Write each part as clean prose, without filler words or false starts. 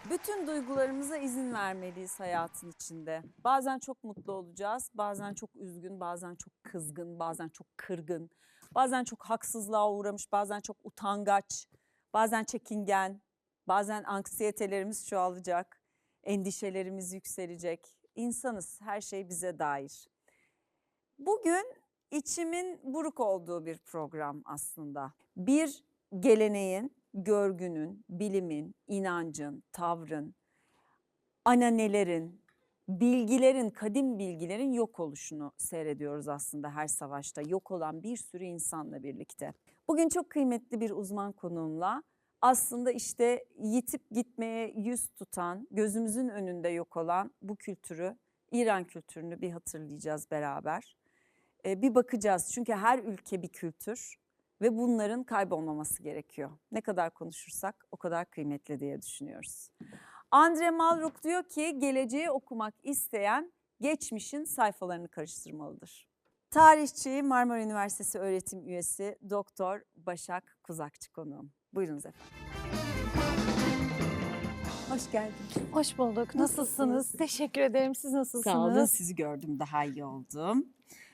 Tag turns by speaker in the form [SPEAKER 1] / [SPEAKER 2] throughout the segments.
[SPEAKER 1] Bütün duygularımıza izin vermeliyiz hayatın içinde. Bazen çok mutlu olacağız, bazen çok üzgün, bazen çok kızgın, bazen çok kırgın, bazen çok haksızlığa uğramış, bazen çok utangaç, bazen çekingen, bazen anksiyetelerimiz çoğalacak, endişelerimiz yükselecek. İnsanız, her şey bize dair. Bugün içimin buruk olduğu bir program aslında. Bir geleneğin, görgünün, bilimin, inancın, tavrın, ananelerin, bilgilerin, kadim bilgilerin yok oluşunu seyrediyoruz aslında her savaşta. Yok olan bir sürü insanla birlikte. Bugün çok kıymetli bir uzman konuğumla aslında işte yitip gitmeye yüz tutan, gözümüzün önünde yok olan bu kültürü, İran kültürünü bir hatırlayacağız beraber. Bir bakacağız çünkü her ülke bir kültür ve bunların kaybolmaması gerekiyor. Ne kadar konuşursak o kadar kıymetli diye düşünüyoruz. Andre Malraux diyor ki geleceği okumak isteyen geçmişin sayfalarını karıştırmalıdır. Tarihçi, Marmara Üniversitesi öğretim üyesi Doktor Başak Kuzakçı konuğum. Buyurunuz efendim. Hoş geldiniz.
[SPEAKER 2] Hoş bulduk.
[SPEAKER 1] Nasılsınız?
[SPEAKER 2] Nasılsınız? Teşekkür ederim. Siz nasılsınız?
[SPEAKER 1] Sağ olun, sizi gördüm daha iyi oldum.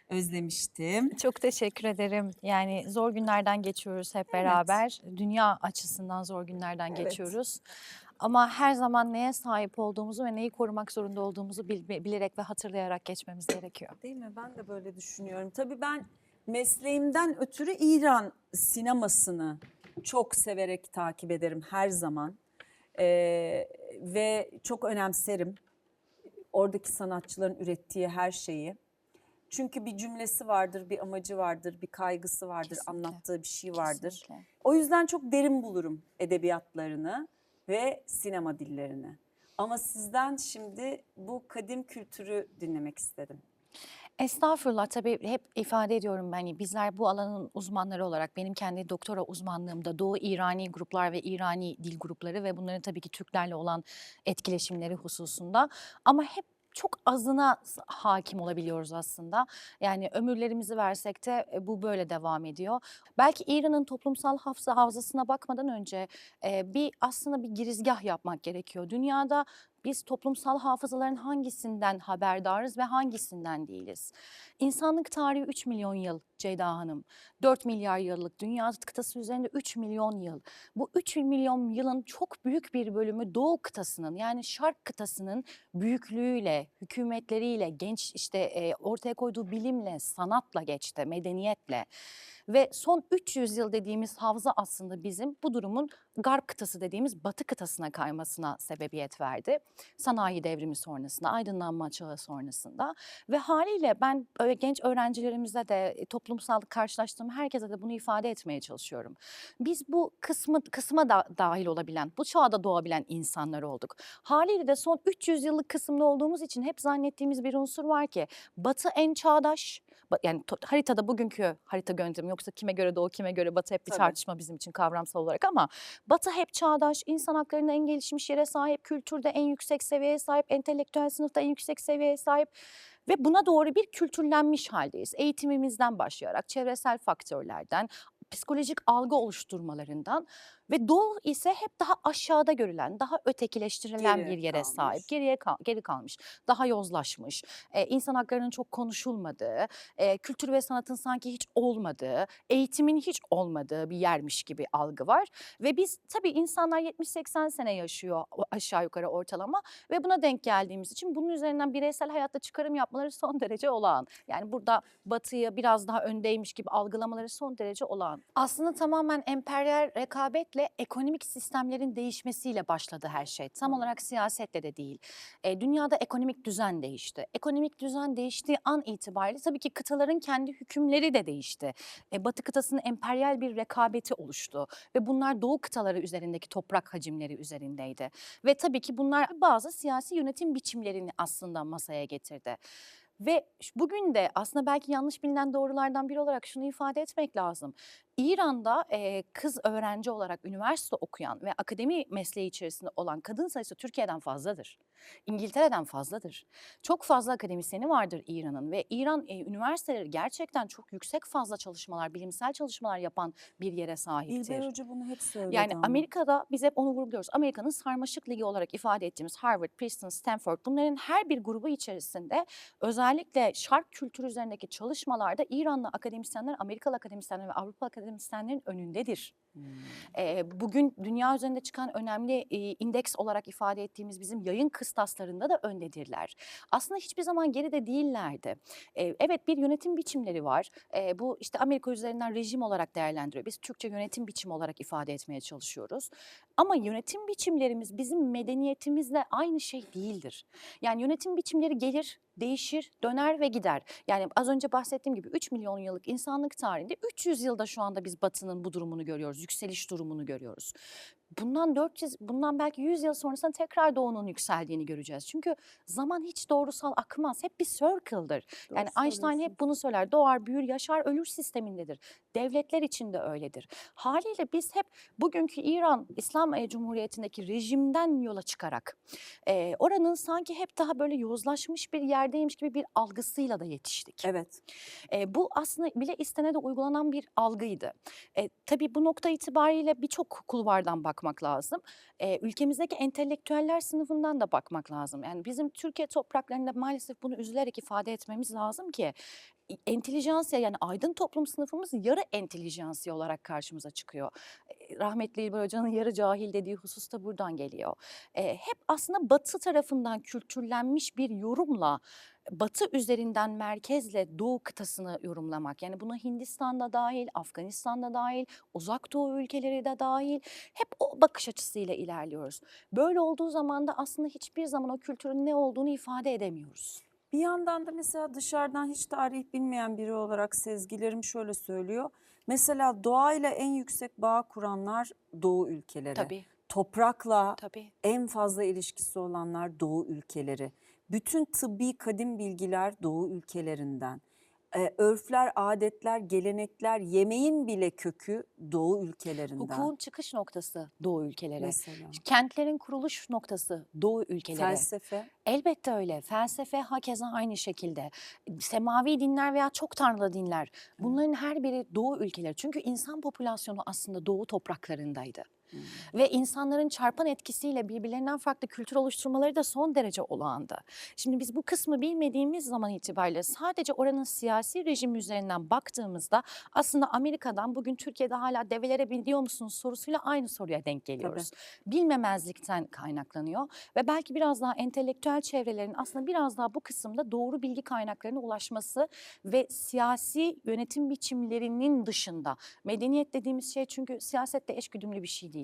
[SPEAKER 1] Özlemiştim.
[SPEAKER 2] Çok teşekkür ederim. Yani zor günlerden geçiyoruz hep beraber. Dünya açısından zor günlerden
[SPEAKER 1] Evet.
[SPEAKER 2] geçiyoruz. Ama her zaman neye sahip olduğumuzu ve neyi korumak zorunda olduğumuzu bilerek ve hatırlayarak geçmemiz gerekiyor.
[SPEAKER 1] Değil mi? Ben de böyle düşünüyorum. Tabii ben mesleğimden ötürü İran sinemasını çok severek takip ederim her zaman. Ve çok önemserim oradaki sanatçıların ürettiği her şeyi. Çünkü bir cümlesi vardır, bir amacı vardır, bir kaygısı vardır,
[SPEAKER 2] Kesinlikle.
[SPEAKER 1] anlattığı bir şey vardır.
[SPEAKER 2] Kesinlikle.
[SPEAKER 1] O yüzden çok derin bulurum edebiyatlarını ve sinema dillerini. Ama sizden şimdi bu kadim kültürü dinlemek istedim.
[SPEAKER 2] Estağfurullah, tabii hep ifade ediyorum ben, bizler bu alanın uzmanları olarak benim kendi doktora uzmanlığımda Doğu İrani gruplar ve İrani dil grupları ve bunların tabii ki Türklerle olan etkileşimleri hususunda ama hep çok azına hakim olabiliyoruz aslında. Yani ömürlerimizi versek de bu böyle devam ediyor. Belki İran'ın toplumsal havzasına bakmadan önce aslında bir girizgah yapmak gerekiyor. Dünyada biz toplumsal hafızaların hangisinden haberdarız ve hangisinden değiliz? İnsanlık tarihi 3 milyon yıl Ceyda Hanım. 4 milyar yıllık dünya kıtası üzerinde 3 milyon yıl. Bu 3 milyon yılın çok büyük bir bölümü Doğu kıtasının yani Şark kıtasının büyüklüğüyle, hükümetleriyle, genç ortaya koyduğu bilimle, sanatla geçti, medeniyetle. Ve son 300 yıl dediğimiz havza aslında bizim bu durumun Garp kıtası dediğimiz Batı kıtasına kaymasına sebebiyet verdi. Sanayi devrimi sonrasında, aydınlanma çağı sonrasında ve haliyle ben genç öğrencilerimize de toplumsal karşılaştığım herkese de bunu ifade etmeye çalışıyorum. Biz bu kısma da dahil olabilen, bu çağda doğabilen insanlar olduk. Haliyle de son 300 yıllık kısımda olduğumuz için hep zannettiğimiz bir unsur var ki Batı en çağdaş, yani haritada bugünkü harita yöntemi yoksa kime göre doğu kime göre batı hep bir
[SPEAKER 1] Tabii.
[SPEAKER 2] tartışma bizim için kavramsal olarak ama Batı hep çağdaş, insan haklarına en gelişmiş yere sahip, kültürde en yüksek seviyeye sahip, entelektüel sınıfta en yüksek seviyeye sahip ve buna doğru bir kültürlenmiş haldeyiz. Eğitimimizden başlayarak, çevresel faktörlerden, psikolojik algı oluşturmalarından ve Doğu ise hep daha aşağıda görülen, daha ötekileştirilen
[SPEAKER 1] Geri
[SPEAKER 2] bir yere
[SPEAKER 1] kalmış.
[SPEAKER 2] sahip, geri kalmış, daha yozlaşmış, insan haklarının çok konuşulmadığı, kültür ve sanatın sanki hiç olmadığı, eğitimin hiç olmadığı bir yermiş gibi algı var. Ve biz tabii insanlar 70-80 sene yaşıyor aşağı yukarı ortalama ve buna denk geldiğimiz için bunun üzerinden bireysel hayatta çıkarım yapmaları son derece olağan. Yani burada Batı'yı biraz daha öndeymiş gibi algılamaları son derece olağan. Aslında tamamen emperyal rekabetle ekonomik sistemlerin değişmesiyle başladı her şey. Tam olarak siyasetle de değil. Dünyada ekonomik düzen değişti. Ekonomik düzen değiştiği an itibariyle tabii ki kıtaların kendi hükümleri de değişti. Batı kıtasının emperyal bir rekabeti oluştu ve bunlar Doğu kıtaları üzerindeki toprak hacimleri üzerindeydi. Ve tabii ki bunlar bazı siyasi yönetim biçimlerini aslında masaya getirdi. Ve bugün de aslında belki yanlış bilinen doğrulardan biri olarak şunu ifade etmek lazım. İran'da kız öğrenci olarak üniversite okuyan ve akademi mesleği içerisinde olan kadın sayısı Türkiye'den fazladır. İngiltere'den fazladır. Çok fazla akademisyeni vardır İran'ın ve İran üniversiteleri gerçekten çok yüksek fazla çalışmalar, bilimsel çalışmalar yapan bir yere
[SPEAKER 1] İlber
[SPEAKER 2] sahiptir.
[SPEAKER 1] Hoca bunu hep söyledi
[SPEAKER 2] Yani
[SPEAKER 1] ama.
[SPEAKER 2] Amerika'da biz hep onu vurguluyoruz. Amerika'nın sarmaşık ligi olarak ifade ettiğimiz Harvard, Princeton, Stanford, bunların her bir grubu içerisinde özellikle şark kültürü üzerindeki çalışmalarda İranlı akademisyenler, Amerikalı akademisyenler ve Avrupa akademisyenlerin önündedir. Bugün dünya üzerinde çıkan önemli indeks olarak ifade ettiğimiz bizim yayın kıstaslarında da öndedirler. Aslında hiçbir zaman geride değillerdi. Evet, bir yönetim biçimleri var. Bu işte Amerika üzerinden rejim olarak değerlendiriyor. Biz Türkçe yönetim biçimi olarak ifade etmeye çalışıyoruz. Ama yönetim biçimlerimiz bizim medeniyetimizle aynı şey değildir. Yani yönetim biçimleri gelir, değişir, döner ve gider. Yani az önce bahsettiğim gibi 3 milyon yıllık insanlık tarihinde 300 yılda şu anda biz Batı'nın bu durumunu görüyoruz, yükseliş durumunu görüyoruz. Bundan belki 100 yıl sonrasında tekrar Doğu'nun yükseldiğini göreceğiz. Çünkü zaman hiç doğrusal akmaz, hep bir circle'dır.
[SPEAKER 1] Doğru
[SPEAKER 2] Yani Einstein
[SPEAKER 1] söylüyorsunuz.
[SPEAKER 2] hep bunu söyler, doğar, büyür, yaşar, ölür sistemindedir. Devletler için de öyledir. Haliyle biz hep bugünkü İran İslam Cumhuriyeti'ndeki rejimden yola çıkarak oranın sanki hep daha böyle yozlaşmış bir yerdeymiş gibi bir algısıyla da yetiştik.
[SPEAKER 1] Evet.
[SPEAKER 2] Bu aslında bile istene de uygulanan bir algıydı. Tabii bu nokta itibariyle birçok kulvardan bakmak lazım. Ülkemizdeki entelektüeller sınıfından da bakmak lazım. Yani bizim Türkiye topraklarında maalesef bunu üzülerek ifade etmemiz lazım ki entelijansiya, yani aydın toplum sınıfımız yarı entelijansiya olarak karşımıza çıkıyor. Rahmetli İlber Hoca'nın yarı cahil dediği husus da buradan geliyor. Hep aslında Batı tarafından kültürlenmiş bir yorumla Batı üzerinden merkezle Doğu kıtasını yorumlamak. Yani buna Hindistan'da dahil, Afganistan'da dahil, Uzak Doğu ülkeleri de dahil, hep o bakış açısıyla ilerliyoruz. Böyle olduğu zaman da aslında hiçbir zaman o kültürün ne olduğunu ifade edemiyoruz.
[SPEAKER 1] Bir yandan da mesela dışarıdan hiç tarih bilmeyen biri olarak sezgilerim şöyle söylüyor. Mesela doğayla en yüksek bağ kuranlar Doğu ülkeleri.
[SPEAKER 2] Tabii,
[SPEAKER 1] Toprakla
[SPEAKER 2] tabii.
[SPEAKER 1] en fazla ilişkisi olanlar Doğu ülkeleri. Bütün tıbbi kadim bilgiler Doğu ülkelerinden. Örfler, adetler, gelenekler, yemeğin bile kökü Doğu ülkelerinden.
[SPEAKER 2] Hukukun çıkış noktası Doğu ülkeleri.
[SPEAKER 1] Mesela.
[SPEAKER 2] Kentlerin kuruluş noktası Doğu ülkeleri.
[SPEAKER 1] Felsefe.
[SPEAKER 2] Elbette öyle. Felsefe hakeza aynı şekilde. Semavi dinler veya çok tanrılı dinler. Bunların her biri Doğu ülkeleri. Çünkü insan popülasyonu aslında Doğu topraklarındaydı. Ve insanların çarpan etkisiyle birbirlerinden farklı kültür oluşturmaları da son derece olağandı. Şimdi biz bu kısmı bilmediğimiz zaman itibariyle sadece oranın siyasi rejimi üzerinden baktığımızda aslında Amerika'dan bugün Türkiye'de hala develere biniyor musunuz sorusuyla aynı soruya denk geliyoruz. Bilmemezlikten kaynaklanıyor ve belki biraz daha entelektüel çevrelerin aslında biraz daha bu kısımda doğru bilgi kaynaklarına ulaşması ve siyasi yönetim biçimlerinin dışında medeniyet dediğimiz şey, çünkü siyasetle eşgüdümlü bir şey değildir.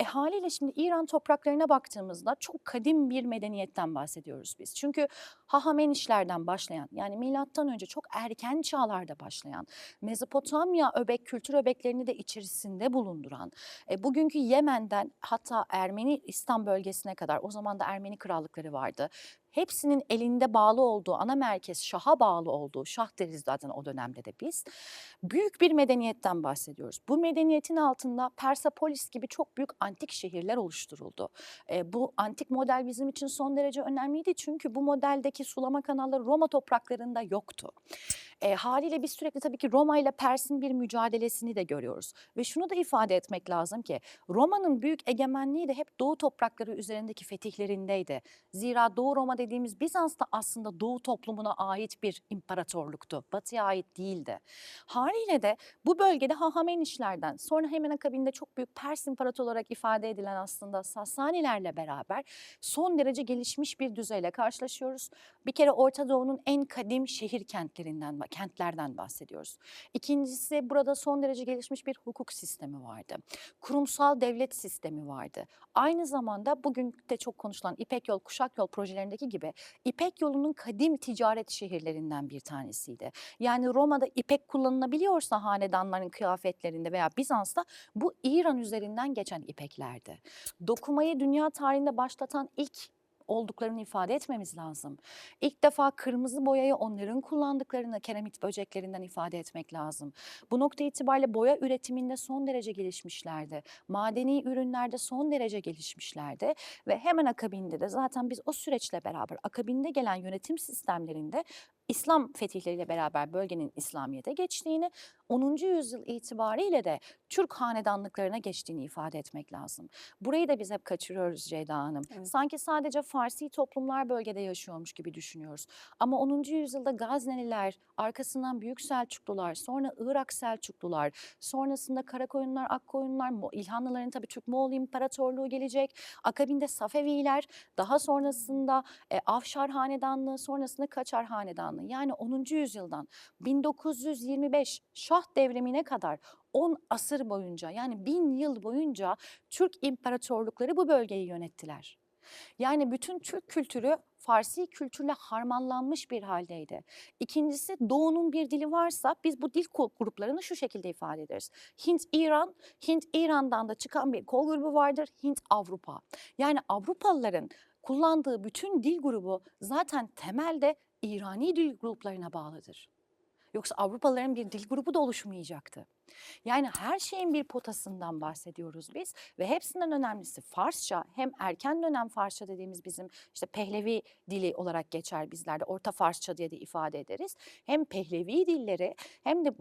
[SPEAKER 2] Haliyle şimdi İran topraklarına baktığımızda çok kadim bir medeniyetten bahsediyoruz biz. Çünkü Hahamenişlerden başlayan, yani milattan önce çok erken çağlarda başlayan, Mezopotamya kültür öbeklerini de içerisinde bulunduran, bugünkü Yemen'den hatta Ermenistan bölgesine kadar, o zaman da Ermeni krallıkları vardı. Hepsinin elinde bağlı olduğu, ana merkez Şah'a bağlı olduğu, Şah deriz zaten o dönemde de biz, büyük bir medeniyetten bahsediyoruz. Bu medeniyetin altında Persepolis gibi çok büyük antik şehirler oluşturuldu. Bu antik model bizim için son derece önemliydi çünkü bu modeldeki sulama kanalları Roma topraklarında yoktu. Haliyle biz sürekli tabii ki Roma ile Pers'in bir mücadelesini de görüyoruz. Ve şunu da ifade etmek lazım ki Roma'nın büyük egemenliği de hep Doğu toprakları üzerindeki fetihlerindeydi. Zira Doğu Roma dediğimiz Bizans da aslında Doğu toplumuna ait bir imparatorluktu. Batı'ya ait değildi. Haliyle de bu bölgede Hahamenişlerden sonra hemen akabinde çok büyük Pers İmparatoru olarak ifade edilen aslında Sasanilerle beraber son derece gelişmiş bir düzeyle karşılaşıyoruz. Bir kere Orta Doğu'nun en kadim şehir kentlerden bahsediyoruz. İkincisi, burada son derece gelişmiş bir hukuk sistemi vardı. Kurumsal devlet sistemi vardı. Aynı zamanda bugün de çok konuşulan İpek Yol, Kuşak Yol projelerindeki gibi İpek Yolu'nun kadim ticaret şehirlerinden bir tanesiydi. Yani Roma'da ipek kullanılabiliyorsa hanedanların kıyafetlerinde veya Bizans'ta, bu İran üzerinden geçen ipeklerdi. Dokumayı dünya tarihinde başlatan ilk olduklarını ifade etmemiz lazım. İlk defa kırmızı boyayı onların kullandıklarını keremit böceklerinden ifade etmek lazım. Bu nokta itibariyle boya üretiminde son derece gelişmişlerdi. Madeni ürünlerde son derece gelişmişlerdi ve hemen akabinde de zaten biz o süreçle beraber akabinde gelen yönetim sistemlerinde İslam fetihleriyle beraber bölgenin İslamiyet'e geçtiğini, 10. yüzyıl itibariyle de Türk hanedanlıklarına geçtiğini ifade etmek lazım. Burayı da biz hep kaçırıyoruz Ceyda Hanım.
[SPEAKER 1] Evet.
[SPEAKER 2] Sanki sadece Farsi toplumlar bölgede yaşıyormuş gibi düşünüyoruz. Ama 10. yüzyılda Gazneliler, arkasından Büyük Selçuklular, sonra Irak Selçuklular, sonrasında Karakoyunlular, Akkoyunlular, İlhanlıların tabii Türk Moğol İmparatorluğu gelecek. Akabinde Safeviler, daha sonrasında Afşar Hanedanlığı, sonrasında Kaçar Hanedanlığı. Yani 10. yüzyıldan 1925 Şah devrimine kadar 10 asır boyunca yani 1000 yıl boyunca Türk imparatorlukları bu bölgeyi yönettiler. Yani bütün Türk kültürü Farsi kültürle harmanlanmış bir haldeydi. İkincisi Doğu'nun bir dili varsa biz bu dil gruplarını şu şekilde ifade ederiz. Hint-İran, Hint-İran'dan da çıkan bir kol grubu vardır. Hint-Avrupa. Yani Avrupalıların kullandığı bütün dil grubu zaten temelde İrani dil gruplarına bağlıdır. Yoksa Avrupalıların bir dil grubu da oluşmayacaktı. Yani her şeyin bir potasından bahsediyoruz biz ve hepsinden önemlisi Farsça, hem erken dönem Farsça dediğimiz bizim işte Pehlevi dili olarak geçer bizlerde, Orta Farsça diye de ifade ederiz. Hem Pehlevi dilleri hem de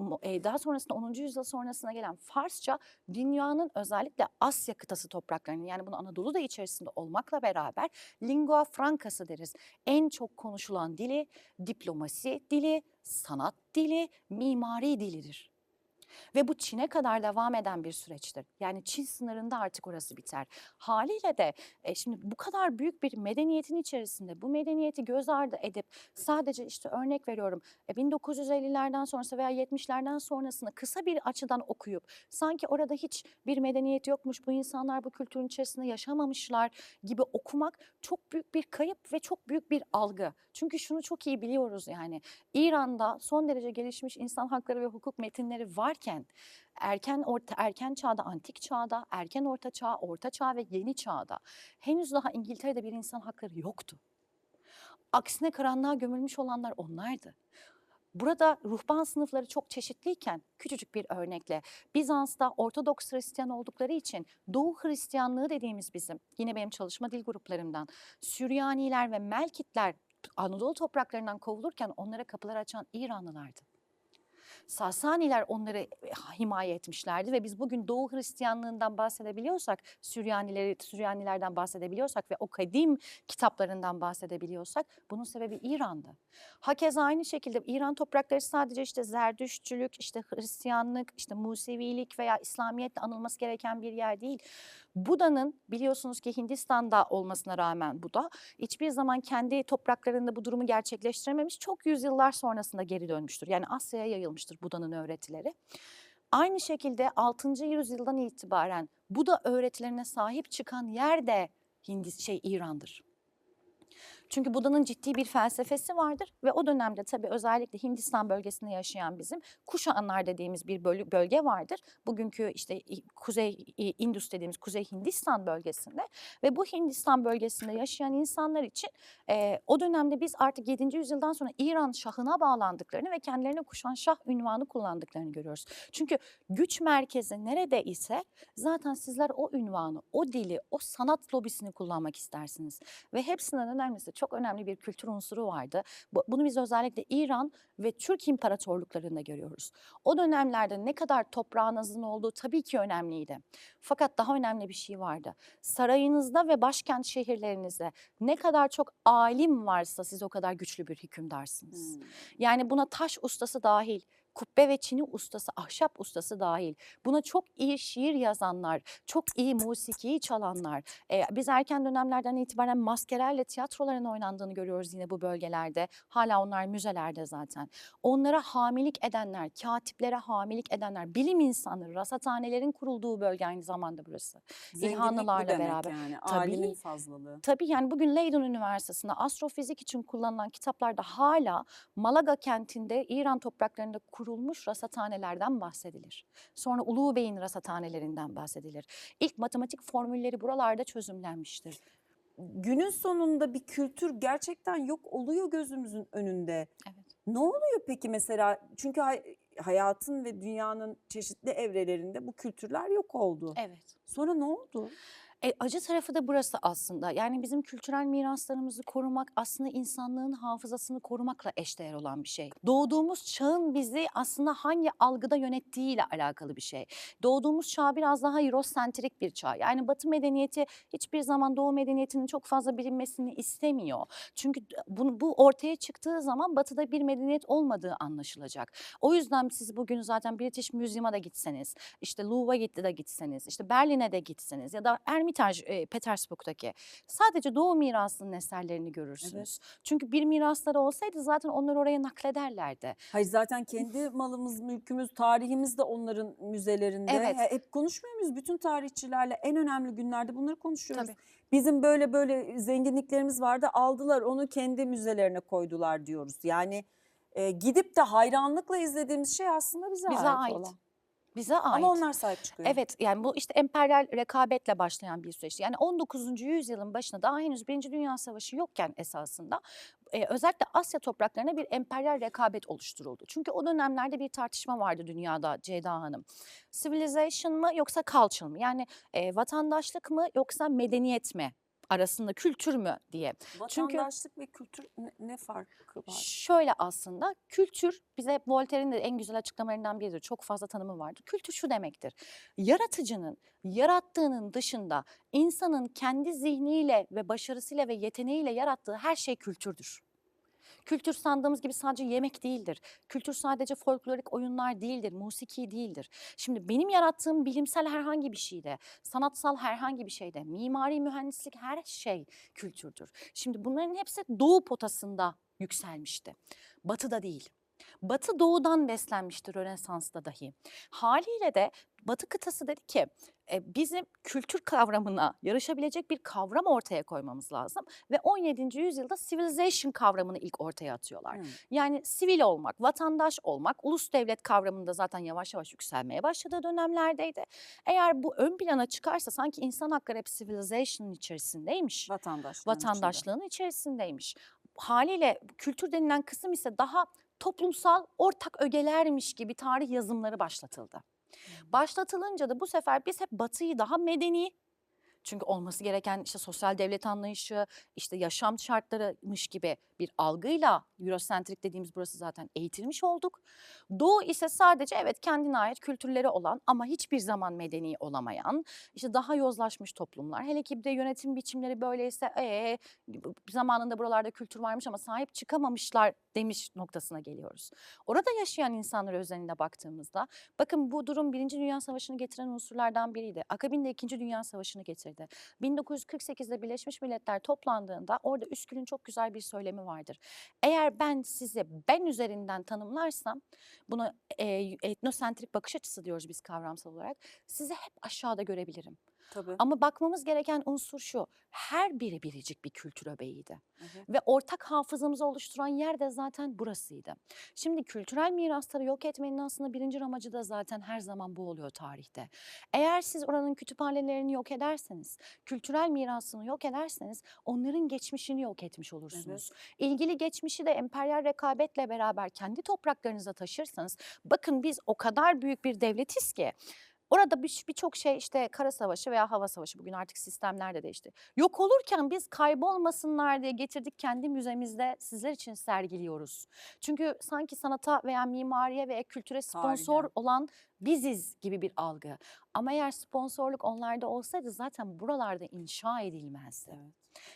[SPEAKER 2] daha sonrasında 10. yüzyıl sonrasına gelen Farsça dünyanın özellikle Asya kıtası topraklarının, yani bunu Anadolu da içerisinde olmakla beraber lingua francası deriz. En çok konuşulan dili, diplomasi dili, sanat dili, mimari dilidir. Ve bu Çin'e kadar devam eden bir süreçtir. Yani Çin sınırında artık orası biter. Haliyle de şimdi bu kadar büyük bir medeniyetin içerisinde bu medeniyeti göz ardı edip sadece işte örnek veriyorum 1950'lerden sonrası veya 70'lerden sonrasını kısa bir açıdan okuyup sanki orada hiç bir medeniyet yokmuş, bu insanlar bu kültürün içerisinde yaşamamışlar gibi okumak çok büyük bir kayıp ve çok büyük bir algı. Çünkü şunu çok iyi biliyoruz, yani İran'da son derece gelişmiş insan hakları ve hukuk metinleri varken erken çağda, antik çağda, erken orta çağ ve yeni çağda henüz daha İngiltere'de bir insan hakları yoktu. Aksine karanlığa gömülmüş olanlar onlardı. Burada ruhban sınıfları çok çeşitliyken küçücük bir örnekle Bizans'ta Ortodoks Hristiyan oldukları için Doğu Hristiyanlığı dediğimiz bizim, yine benim çalışma dil gruplarımdan, Süryaniler ve Melkitler Anadolu topraklarından kovulurken onlara kapılar açan İranlılardı. Sasaniler onları himaye etmişlerdi ve biz bugün Doğu Hristiyanlığından bahsedebiliyorsak, Süryanilerden bahsedebiliyorsak ve o kadim kitaplarından bahsedebiliyorsak bunun sebebi İran'dı. Hakeza aynı şekilde İran toprakları sadece işte Zerdüştçülük, işte Hristiyanlık, işte Musevilik veya İslamiyetle anılması gereken bir yer değil. Buda'nın biliyorsunuz ki Hindistan'da olmasına rağmen Buda hiçbir zaman kendi topraklarında bu durumu gerçekleştirememiş. Çok yüzyıllar sonrasında geri dönmüştür. Yani Asya'ya yayılmıştır Buda'nın öğretileri. Aynı şekilde 6. yüzyıldan itibaren Buda öğretilerine sahip çıkan yer de İran'dır. Çünkü Buda'nın ciddi bir felsefesi vardır ve o dönemde tabii özellikle Hindistan bölgesinde yaşayan bizim Kuşanlar dediğimiz bir bölge vardır. Bugünkü işte Kuzey Indus dediğimiz Kuzey Hindistan bölgesinde ve bu Hindistan bölgesinde yaşayan insanlar için o dönemde biz artık 7. yüzyıldan sonra İran Şah'ına bağlandıklarını ve kendilerine Kuşan Şah unvanı kullandıklarını görüyoruz. Çünkü güç merkezi nerede ise zaten sizler o unvanı, o dili, o sanat lobisini kullanmak istersiniz. Ve hepsinden önemlisi, çok önemli bir kültür unsuru vardı. Bunu biz özellikle İran ve Türk imparatorluklarında görüyoruz. O dönemlerde ne kadar toprağınızın olduğu tabii ki önemliydi. Fakat daha önemli bir şey vardı. Sarayınızda ve başkent şehirlerinizde ne kadar çok alim varsa siz o kadar güçlü bir hükümdarsınız. Yani buna taş ustası dahil, kubbe ve çini ustası, ahşap ustası dahil, buna çok iyi şiir yazanlar, çok iyi musiki çalanlar. Biz erken dönemlerden itibaren maskelerle tiyatroların oynandığını görüyoruz yine bu bölgelerde. Hala onlar müzelerde zaten. Onlara hamilik edenler, katiplere hamilik edenler, bilim insanları, rasathanelerin kurulduğu bölge aynı zamanda burası.
[SPEAKER 1] Zenginlik bu
[SPEAKER 2] İlhanlılarla
[SPEAKER 1] demek
[SPEAKER 2] beraber.
[SPEAKER 1] yani.
[SPEAKER 2] Tabii.
[SPEAKER 1] Alimin fazlalığı.
[SPEAKER 2] Tabii yani bugün Leiden Üniversitesi'nde astrofizik için kullanılan kitaplarda hala Malaga kentinde İran topraklarında kurulmuş rasathanelerden bahsedilir. Sonra Ulu Bey'in rasathanelerinden bahsedilir. İlk matematik formülleri buralarda çözümlenmiştir.
[SPEAKER 1] günün sonunda bir kültür gerçekten yok oluyor gözümüzün önünde.
[SPEAKER 2] Evet.
[SPEAKER 1] Ne oluyor peki mesela? Çünkü hayatın ve dünyanın çeşitli evrelerinde bu kültürler yok oldu.
[SPEAKER 2] Evet.
[SPEAKER 1] Sonra ne oldu?
[SPEAKER 2] Acı tarafı da burası aslında. Yani bizim kültürel miraslarımızı korumak aslında insanlığın hafızasını korumakla eşdeğer olan bir şey. Doğduğumuz çağın bizi aslında hangi algıda yönettiğiyle alakalı bir şey. Doğduğumuz çağ biraz daha Eurosentrik bir çağ. Yani Batı medeniyeti hiçbir zaman Doğu medeniyetinin çok fazla bilinmesini istemiyor. Çünkü bu ortaya çıktığı zaman Batı'da bir medeniyet olmadığı anlaşılacak. O yüzden siz bugün zaten British Museum'a da gitseniz, işte Louvre'a da gitseniz, işte Berlin'e de gitseniz ya da Hermitage Petersburg'daki sadece Doğu mirasının eserlerini görürsünüz. Çünkü bir mirasları olsaydı zaten onları oraya naklederlerdi.
[SPEAKER 1] Hayır zaten kendi malımız, mülkümüz, tarihimiz de onların müzelerinde.
[SPEAKER 2] Evet.
[SPEAKER 1] Hep konuşmuyor muyuz? Bütün tarihçilerle en önemli günlerde bunları konuşuyoruz.
[SPEAKER 2] Tabii.
[SPEAKER 1] Bizim böyle böyle zenginliklerimiz vardı, aldılar onu kendi müzelerine koydular diyoruz. Yani gidip de hayranlıkla izlediğimiz şey aslında bize
[SPEAKER 2] Bize
[SPEAKER 1] ait
[SPEAKER 2] ait.
[SPEAKER 1] olan.
[SPEAKER 2] Bize ait.
[SPEAKER 1] Ama onlar sahip çıkıyor.
[SPEAKER 2] Evet, yani bu işte emperyal rekabetle başlayan bir süreçti. Yani 19. yüzyılın başında daha henüz Birinci Dünya Savaşı yokken esasında özellikle Asya topraklarına bir emperyal rekabet oluşturuldu. Çünkü o dönemlerde bir tartışma vardı dünyada Ceyda Hanım. Civilization mı yoksa culture mı? Yani vatandaşlık mı yoksa medeniyet mi? Arasında kültür mü diye. Çünkü
[SPEAKER 1] Vatandaşlık ve kültür ne farkı var?
[SPEAKER 2] şöyle aslında kültür bize Voltaire'in de en güzel açıklamalarından biridir. Çok fazla tanımı vardır. Kültür şu demektir. Yaratıcının yarattığının dışında insanın kendi zihniyle ve başarısıyla ve yeteneğiyle yarattığı her şey kültürdür. Kültür sandığımız gibi sadece yemek değildir. Kültür sadece folklorik oyunlar değildir, musiki değildir. Şimdi benim yarattığım bilimsel herhangi bir şeyde, sanatsal herhangi bir şeyde, mimari mühendislik her şey kültürdür. Şimdi bunların hepsi doğu potasında yükselmişti. Batı'da değil. Batı doğudan beslenmiştir Rönesans'ta dahi. Haliyle de Batı kıtası dedi ki bizim kültür kavramına yarışabilecek bir kavram ortaya koymamız lazım. Ve 17. yüzyılda civilization kavramını ilk ortaya atıyorlar. Yani sivil olmak, vatandaş olmak, ulus devlet kavramında zaten yavaş yavaş yükselmeye başladığı dönemlerdeydi. Eğer bu ön plana çıkarsa sanki insan hakları hep civilization'ın içerisindeymiş. Vatandaşlığın içerisindeymiş. Haliyle kültür denilen kısım ise daha toplumsal ortak ögelermiş gibi tarih yazımları başlatıldı. Başlatılınca da bu sefer biz hep Batı'yı daha medeni, çünkü olması gereken işte sosyal devlet anlayışı, işte yaşam şartlarıymış gibi bir algıyla Eurosentrik dediğimiz burası zaten eğitilmiş olduk. Doğu ise sadece evet kendine ait kültürleri olan ama hiçbir zaman medeni olamayan, işte daha yozlaşmış toplumlar. Hele ki bir de yönetim biçimleri böyleyse zamanında buralarda kültür varmış ama sahip çıkamamışlar demiş noktasına geliyoruz. Orada yaşayan insanlar özelinde baktığımızda bakın bu durum Birinci Dünya Savaşı'nı getiren unsurlardan biriydi. Akabinde İkinci Dünya Savaşı'nı getirdi. 1948'de Birleşmiş Milletler toplandığında orada Üskül'ün çok güzel bir söylemi vardır. Eğer ben sizi ben üzerinden tanımlarsam, bunu etnosentrik bakış açısı diyoruz biz kavramsal olarak, sizi hep aşağıda görebilirim.
[SPEAKER 1] Tabii.
[SPEAKER 2] Ama bakmamız gereken unsur şu, her biri biricik bir kültür öbeğiydi.
[SPEAKER 1] Evet.
[SPEAKER 2] Ve ortak hafızamızı oluşturan yer de zaten burasıydı. Şimdi kültürel mirasları yok etmenin aslında birinci amacı da zaten her zaman bu oluyor tarihte. Eğer siz oranın kütüphanelerini yok ederseniz, kültürel mirasını yok ederseniz onların geçmişini yok etmiş olursunuz. İlgili geçmişi de emperyal rekabetle beraber kendi topraklarınıza taşırsanız, bakın biz o kadar büyük bir devletiz ki, orada birçok şey işte kara savaşı veya hava savaşı, bugün artık sistemler de değişti. Yok olurken biz kaybolmasınlar diye getirdik kendi müzemizde sizler için sergiliyoruz. Çünkü sanki sanata veya mimariye veya kültüre sponsor olan biziz gibi bir algı. Ama eğer sponsorluk onlarda olsaydı zaten buralarda inşa edilmezdi.
[SPEAKER 1] Evet.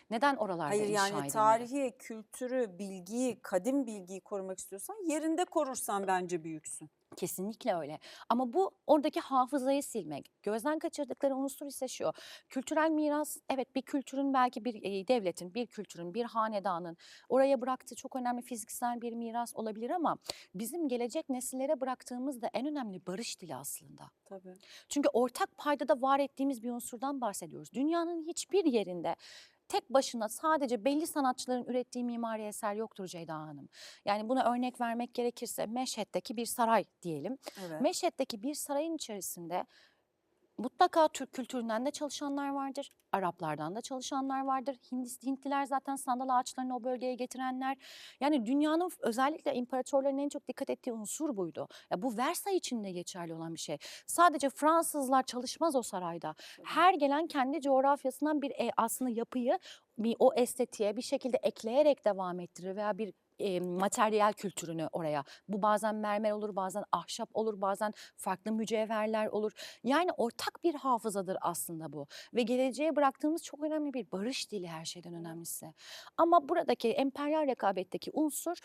[SPEAKER 2] Neden oralarda
[SPEAKER 1] Hayır
[SPEAKER 2] inşa
[SPEAKER 1] yani
[SPEAKER 2] edilmedi?
[SPEAKER 1] tarihi, kültürü, bilgiyi, kadim bilgiyi korumak istiyorsan yerinde korursan bence büyüksün.
[SPEAKER 2] Kesinlikle öyle. Ama bu oradaki hafızayı silmek. Gözden kaçırdıkları unsur ise şu. Kültürel miras, evet bir kültürün belki bir devletin, bir kültürün, bir hanedanın oraya bıraktığı çok önemli fiziksel bir miras olabilir ama bizim gelecek nesillere bıraktığımız da en önemli barış dili aslında.
[SPEAKER 1] Tabii.
[SPEAKER 2] Çünkü ortak paydada var ettiğimiz bir unsurdan bahsediyoruz. Dünyanın hiçbir yerinde tek başına sadece belli sanatçıların ürettiği mimari eser yoktur Ceyda Hanım. Yani buna örnek vermek gerekirse Meşhed'deki bir saray diyelim.
[SPEAKER 1] Evet.
[SPEAKER 2] Meşhed'deki bir sarayın içerisinde Mutlaka Türk kültüründen de çalışanlar vardır, Araplardan da çalışanlar vardır. Hintliler zaten sandal ağaçlarını o bölgeye getirenler. Yani dünyanın özellikle imparatorların en çok dikkat ettiği unsur buydu. Ya bu Versay için de geçerli olan bir şey. Sadece Fransızlar çalışmaz o sarayda. Her gelen kendi coğrafyasından bir aslında yapıyı o estetiğe bir şekilde ekleyerek devam ettirir veya bir materyal kültürünü oraya. Bu bazen mermer olur, bazen ahşap olur, bazen farklı mücevherler olur. Yani ortak bir hafızadır aslında bu ve geleceğe bıraktığımız çok önemli bir barış dili her şeyden önemlisi. Ama buradaki emperyal rekabetteki unsur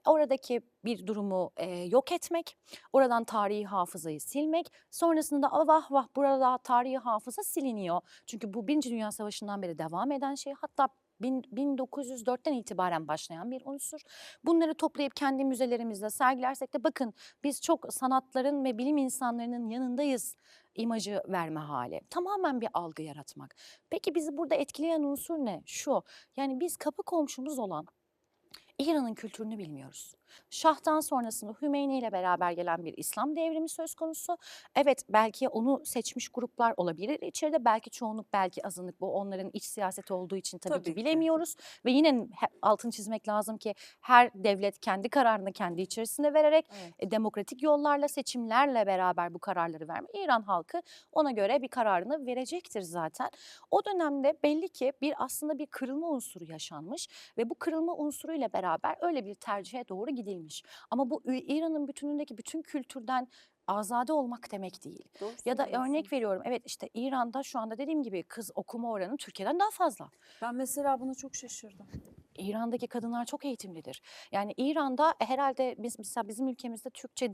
[SPEAKER 2] oradaki bir durumu yok etmek, oradan tarihi hafızayı silmek, sonrasında vah vah burada tarihi hafıza siliniyor. Çünkü bu Birinci Dünya Savaşı'ndan beri devam eden şey, hatta 1904'ten itibaren başlayan bir unsur. Bunları toplayıp kendi müzelerimizde sergilersek de bakın biz çok sanatların ve bilim insanlarının yanındayız imajı verme hali. Tamamen bir algı yaratmak. Peki bizi burada etkileyen unsur ne? Şu, yani biz kapı komşumuz olan İran'ın kültürünü bilmiyoruz. Şah'tan sonrasında Hümeyni ile beraber gelen bir İslam devrimi söz konusu. Evet, belki onu seçmiş gruplar olabilir içeride. Belki çoğunluk, belki azınlık. Bu onların iç siyaseti olduğu için tabii
[SPEAKER 1] Tabii
[SPEAKER 2] ki
[SPEAKER 1] ki.
[SPEAKER 2] bilemiyoruz. Ve yine altını çizmek lazım ki her devlet kendi kararını kendi içerisinde vererek
[SPEAKER 1] Evet.
[SPEAKER 2] demokratik yollarla, seçimlerle beraber bu kararları vermek. İran halkı ona göre bir kararını verecektir zaten. O dönemde belli ki aslında bir kırılma unsuru yaşanmış ve bu kırılma unsuruyla beraber öyle bir tercihe doğru gidilmiş. Ama bu İran'ın bütünündeki bütün kültürden azade olmak demek değil.
[SPEAKER 1] Doğru
[SPEAKER 2] Ya da
[SPEAKER 1] söylüyorsun.
[SPEAKER 2] örnek veriyorum, evet işte İran'da şu anda dediğim gibi kız okuma oranı Türkiye'den daha fazla.
[SPEAKER 1] Ben mesela buna çok şaşırdım.
[SPEAKER 2] İran'daki kadınlar çok eğitimlidir. Yani İran'da herhalde mesela bizim ülkemizde Türkçe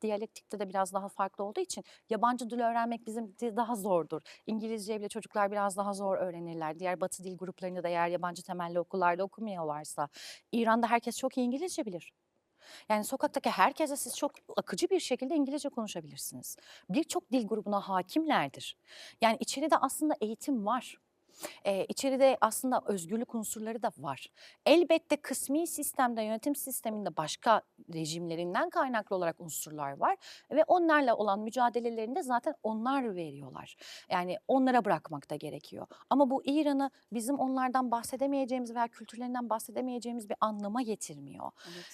[SPEAKER 2] diyalektikte de biraz daha farklı olduğu için yabancı dil öğrenmek bizim daha zordur. İngilizce bile çocuklar biraz daha zor öğrenirler. Diğer Batı dil gruplarında da eğer yabancı temelli okullarda okumuyorlarsa. İran'da herkes çok iyi İngilizce bilir. Yani sokaktaki herkese siz çok akıcı bir şekilde İngilizce konuşabilirsiniz. Birçok dil grubuna hakimlerdir. Yani içeride aslında eğitim var. İçeride aslında özgürlük unsurları da var. Elbette kısmi sistemde, yönetim sisteminde başka rejimlerinden kaynaklı olarak unsurlar var ve onlarla olan mücadelelerinde zaten onlar veriyorlar. Yani onlara bırakmak da gerekiyor. Ama bu İran'ı bizim onlardan bahsedemeyeceğimiz veya kültürlerinden bahsedemeyeceğimiz bir anlama getirmiyor.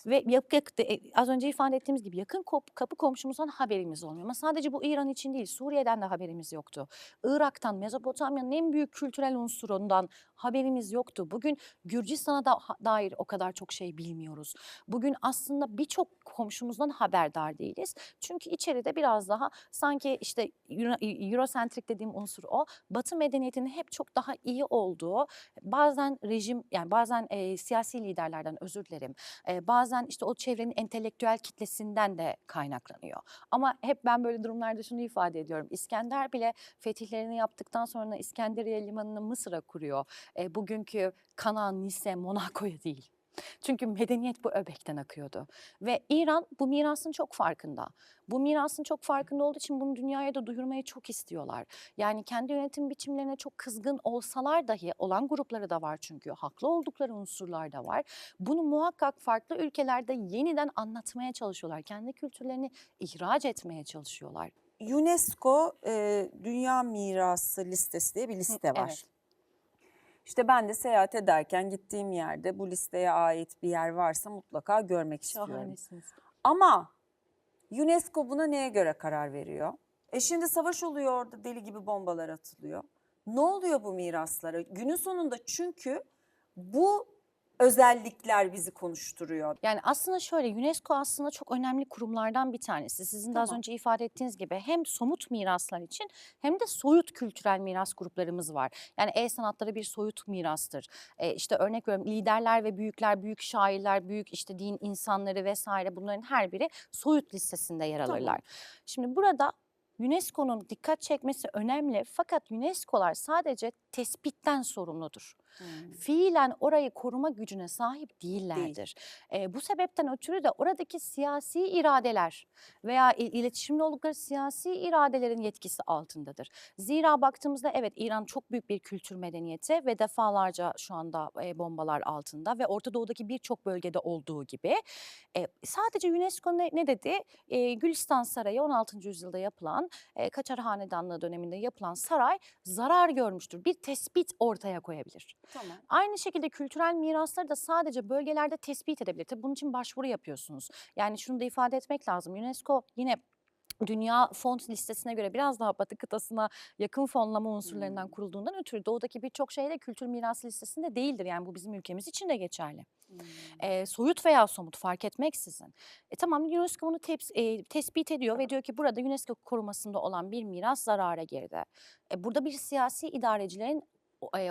[SPEAKER 1] Evet.
[SPEAKER 2] Ve az önce ifade ettiğimiz gibi yakın kapı komşumuzdan haberimiz olmuyor. Ama sadece bu İran için değil, Suriye'den de haberimiz yoktu. Irak'tan, Mezopotamya'nın en büyük kültürel unsurundan haberimiz yoktu. Bugün Gürcistan'a da dair o kadar çok şey bilmiyoruz. Bugün aslında birçok komşumuzdan haberdar değiliz. Çünkü içeride biraz daha sanki işte Eurosentrik dediğim unsur o. Batı medeniyetinin hep çok daha iyi olduğu, bazen rejim, yani bazen siyasi liderlerden, özür dilerim, bazen işte o çevrenin entelektüel kitlesinden de kaynaklanıyor. Ama hep ben böyle durumlarda şunu ifade ediyorum. İskender bile fetihlerini yaptıktan sonra İskenderiye Limanı'nı Mısır'a kuruyor. Bugünkü Kanaan, Nice, Monaco'ya değil. Çünkü medeniyet bu öbekten akıyordu. Ve İran bu mirasın çok farkında. Bu mirasın çok farkında olduğu için bunu dünyaya da duyurmayı çok istiyorlar. Yani kendi yönetim biçimlerine çok kızgın olsalar dahi, olan grupları da var çünkü, haklı oldukları unsurlar da var. Bunu muhakkak farklı ülkelerde yeniden anlatmaya çalışıyorlar. Kendi kültürlerini ihraç etmeye çalışıyorlar.
[SPEAKER 1] UNESCO Dünya Mirası listesi diye bir liste var.
[SPEAKER 2] Evet.
[SPEAKER 1] İşte ben de seyahat ederken gittiğim yerde bu listeye ait bir yer varsa mutlaka görmek istiyorum.
[SPEAKER 2] Şahanesiniz.
[SPEAKER 1] Ama UNESCO buna neye göre karar veriyor? Şimdi savaş oluyor, orada deli gibi bombalar atılıyor. Ne oluyor bu miraslara? Günün sonunda çünkü bu özellikler bizi konuşturuyor.
[SPEAKER 2] Yani aslında şöyle, UNESCO aslında çok önemli kurumlardan bir tanesi. Sizin de az
[SPEAKER 1] Tamam.
[SPEAKER 2] önce ifade ettiğiniz gibi hem somut miraslar için hem de soyut kültürel miras gruplarımız var. Yani el sanatları bir soyut mirastır. İşte örnek veriyorum, liderler ve büyükler, büyük şairler, büyük işte din insanları vesaire, bunların her biri soyut listesinde yer
[SPEAKER 1] Tamam.
[SPEAKER 2] alırlar. Şimdi burada UNESCO'nun dikkat çekmesi önemli, fakat UNESCO'lar sadece tespitten sorumludur.
[SPEAKER 1] Hmm.
[SPEAKER 2] Fiilen orayı koruma gücüne sahip değillerdir. Bu sebepten ötürü de oradaki siyasi iradeler veya iletişimde oldukları siyasi iradelerin yetkisi altındadır. Zira baktığımızda evet, İran çok büyük bir kültür medeniyeti ve defalarca şu anda bombalar altında ve Orta Doğu'daki birçok bölgede olduğu gibi. Sadece UNESCO ne dedi? Gülistan Sarayı 16. yüzyılda yapılan, Kaçar Hanedanlığı döneminde yapılan saray zarar görmüştür. Bir tespit ortaya koyabilir.
[SPEAKER 1] Tamam.
[SPEAKER 2] Aynı şekilde kültürel mirasları da sadece bölgelerde tespit edebilir. Tabii bunun için başvuru yapıyorsunuz. Yani şunu da ifade etmek lazım. UNESCO yine Dünya Fon listesine göre biraz daha Batı kıtasına yakın fonlama unsurlarından kurulduğundan ötürü doğudaki birçok şey de kültür mirası listesinde değildir. Yani bu bizim ülkemiz için de geçerli. Soyut veya somut fark etmeksizin. Tamam, UNESCO bunu tespit ediyor ve diyor ki burada UNESCO korumasında olan bir miras zarara girdi. Burada bir siyasi idarecilerin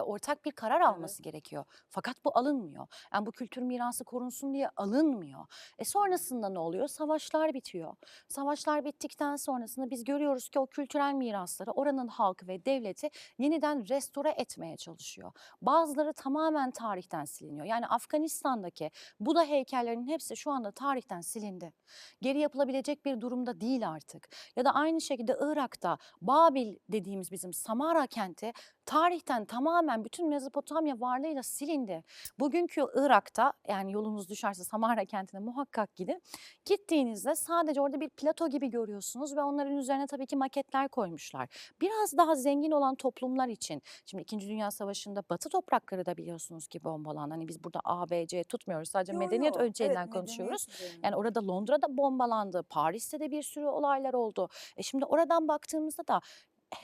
[SPEAKER 2] ortak bir karar alması gerekiyor. Fakat bu alınmıyor. Yani bu kültür mirası korunsun diye alınmıyor. Sonrasında ne oluyor? Savaşlar bitiyor. Savaşlar bittikten sonrasında biz görüyoruz ki o kültürel mirasları oranın halkı ve devleti yeniden restore etmeye çalışıyor. Bazıları tamamen tarihten siliniyor. Yani Afganistan'daki Buda heykellerinin hepsi şu anda tarihten silindi. Geri yapılabilecek bir durumda değil artık. Ya da aynı şekilde Irak'ta Babil dediğimiz bizim Samara kenti tarihten tamamen bütün Mezopotamya varlığıyla silindi. Bugünkü Irak'ta, yani yolunuz düşerse Samara kentine muhakkak gidin. Gittiğinizde sadece orada bir plato gibi görüyorsunuz ve onların üzerine tabii ki maketler koymuşlar. Biraz daha zengin olan toplumlar için, şimdi 2. Dünya Savaşı'nda Batı toprakları da biliyorsunuz ki bombalandı. Hani biz burada A, B, C tutmuyoruz, sadece medeniyet ölçeğinden konuşuyoruz. Yani orada Londra'da bombalandı, Paris'te de bir sürü olaylar oldu. Şimdi oradan baktığımızda da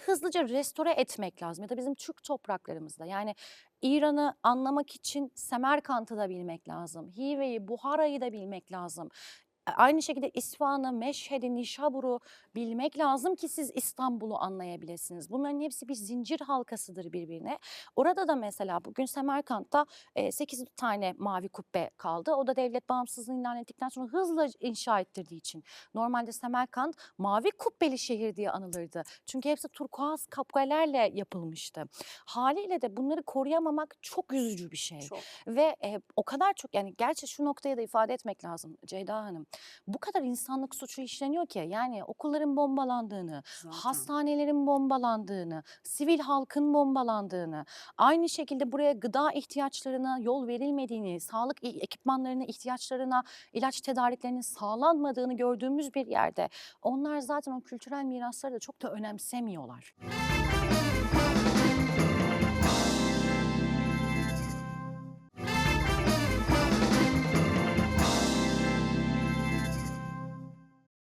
[SPEAKER 2] hızlıca restore etmek lazım. Ya da bizim Türk topraklarımızda, yani İran'ı anlamak için Semerkant'ı da bilmek lazım. Hive'yi, Buhara'yı da bilmek lazım. Aynı şekilde İsfahan'ı, Meşhed'i, Nişabur'u bilmek lazım ki siz İstanbul'u anlayabilirsiniz. Bunların hepsi bir zincir halkasıdır birbirine. Orada da mesela bugün Semerkant'ta 8 tane mavi kubbe kaldı. O da devlet bağımsızlığını ilan ettikten sonra hızla inşa ettirdiği için. Normalde Semerkant mavi kubbeli şehir diye anılırdı. Çünkü hepsi turkuaz kubbelerle yapılmıştı. Haliyle de bunları koruyamamak çok üzücü bir şey.
[SPEAKER 1] Çok.
[SPEAKER 2] Ve o kadar çok, yani gerçi şu noktaya da ifade etmek lazım Ceyda Hanım. Bu kadar insanlık suçu işleniyor ki, yani okulların bombalandığını, hastanelerin bombalandığını, sivil halkın bombalandığını, aynı şekilde buraya gıda ihtiyaçlarına yol verilmediğini, sağlık ekipmanlarına, ihtiyaçlarına, ilaç tedariklerinin sağlanmadığını gördüğümüz bir yerde onlar zaten o kültürel mirasları da çok da önemsemiyorlar.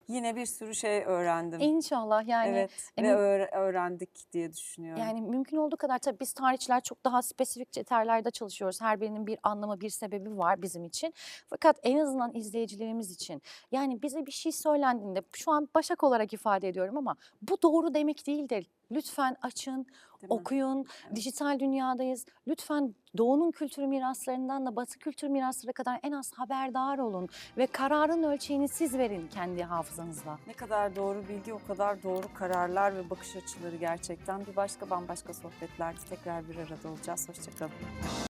[SPEAKER 1] Yine bir sürü şey öğrendim.
[SPEAKER 2] İnşallah, yani.
[SPEAKER 1] Evet ve öğrendik diye düşünüyorum.
[SPEAKER 2] Yani mümkün olduğu kadar, tabii biz tarihçiler çok daha spesifik kriterlerde çalışıyoruz. Her birinin bir anlamı, bir sebebi var bizim için. Fakat en azından izleyicilerimiz için, yani bize bir şey söylendiğinde, şu an Başak olarak ifade ediyorum ama bu doğru demek değildir. Lütfen açın, okuyun. Dijital dünyadayız. Lütfen Doğu'nun kültür miraslarından da Batı kültür mirasları kadar en az haberdar olun ve kararın ölçeğini siz verin kendi hafızanızla.
[SPEAKER 1] Ne kadar doğru bilgi, o kadar doğru kararlar ve bakış açıları gerçekten. Bir başka bambaşka sohbetlerde tekrar bir arada olacağız. Hoşça kalın.